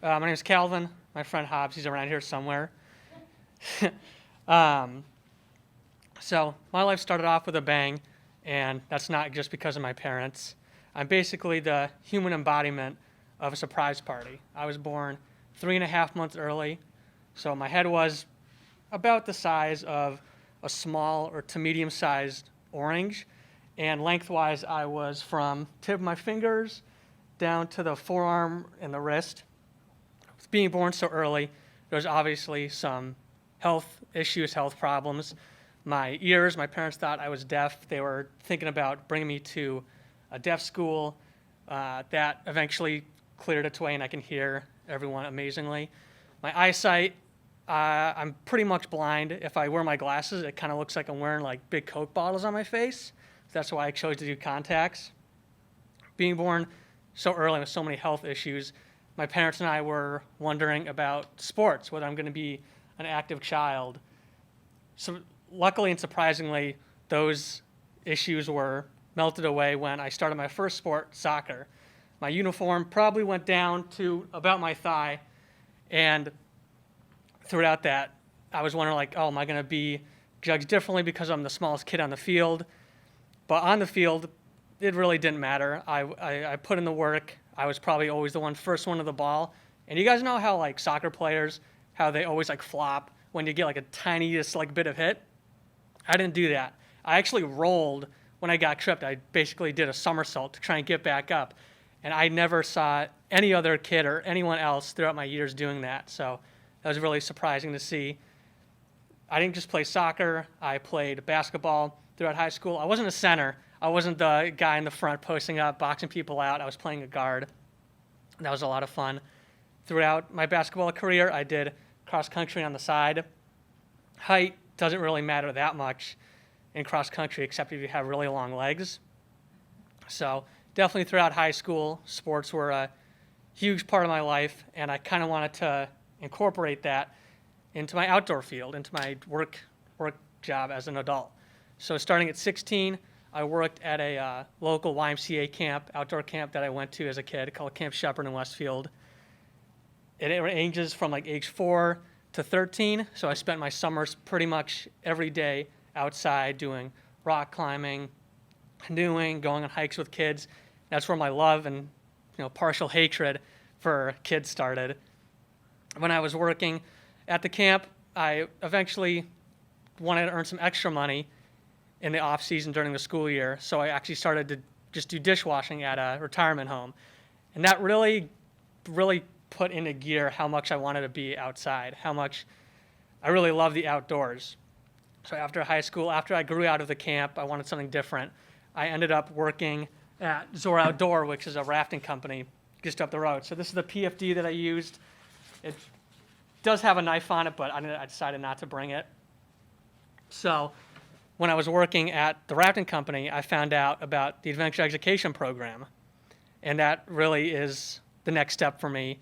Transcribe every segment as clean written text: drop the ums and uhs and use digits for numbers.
My name is Calvin. My friend Hobbs, he's around here somewhere. um, so my life started off with a bang, and that's not just because of my parents. I'm basically the human embodiment of a surprise party. I was born 3.5 months early, so my head was about the size of a small or to medium-sized orange, and lengthwise I was from tip of my fingers down to the forearm and the wrist. Being born so early, there was obviously some health issues, health problems. My ears, my parents thought I was deaf. They were thinking about bringing me to a deaf school. That eventually cleared its way, and I can hear everyone amazingly. My eyesight, I'm pretty much blind. If I wear my glasses, it kind of looks like I'm wearing like big Coke bottles on my face. That's why I chose to do contacts. Being born so early with so many health issues, my parents and I were wondering about sports, whether I'm going to be an active child. So luckily and surprisingly, those issues were melted away when I started my first sport, soccer. My uniform probably went down to about my thigh, and throughout that, I was wondering, like, oh, am I going to be judged differently because I'm the smallest kid on the field? But on the field, it really didn't matter. I put in the work. I was probably always the first one to the ball. And you guys know how, like, soccer players, how they always, like, flop when you get, like, a tiniest, like, bit of hit? I didn't do that. I actually rolled when I got tripped. I basically did a somersault to try and get back up. And I never saw any other kid or anyone else throughout my years doing that. So that was really surprising to see. I didn't just play soccer. I played basketball throughout high school. I wasn't a center. I wasn't the guy in the front posting up, boxing people out. I was playing a guard. That was a lot of fun. Throughout my basketball career, I did cross country on the side. Height doesn't really matter that much in cross country, except if you have really long legs. So definitely throughout high school, sports were a huge part of my life, and I kind of wanted to incorporate that into my outdoor field, into my work job as an adult. So starting at 16, I worked at a local YMCA camp, outdoor camp that I went to as a kid called Camp Shepherd in Westfield. It ranges from like age 4 to 13, so I spent my summers pretty much every day outside doing rock climbing, canoeing, going on hikes with kids. That's where my love and partial hatred for kids started. When I was working at the camp, I eventually wanted to earn some extra money in the off season during the school year, so I actually started to just do dishwashing at a retirement home. And that really put into gear how much I wanted to be outside, how much I really love the outdoors. So after high school, after I grew out of the camp, I wanted something different. I ended up working at Zora Outdoor, which is a rafting company just up the road. So this is the PFD that I used. It does have a knife on it, but I decided not to bring it. So when I was working at the rafting company, I found out about the Adventure Education Program. And that really is the next step for me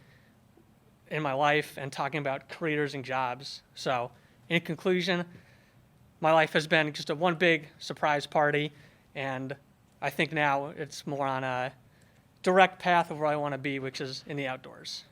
in my life and talking about careers and jobs. So in conclusion, my life has been just one big surprise party, and I think now it's more on a direct path of where I want to be, which is in the outdoors.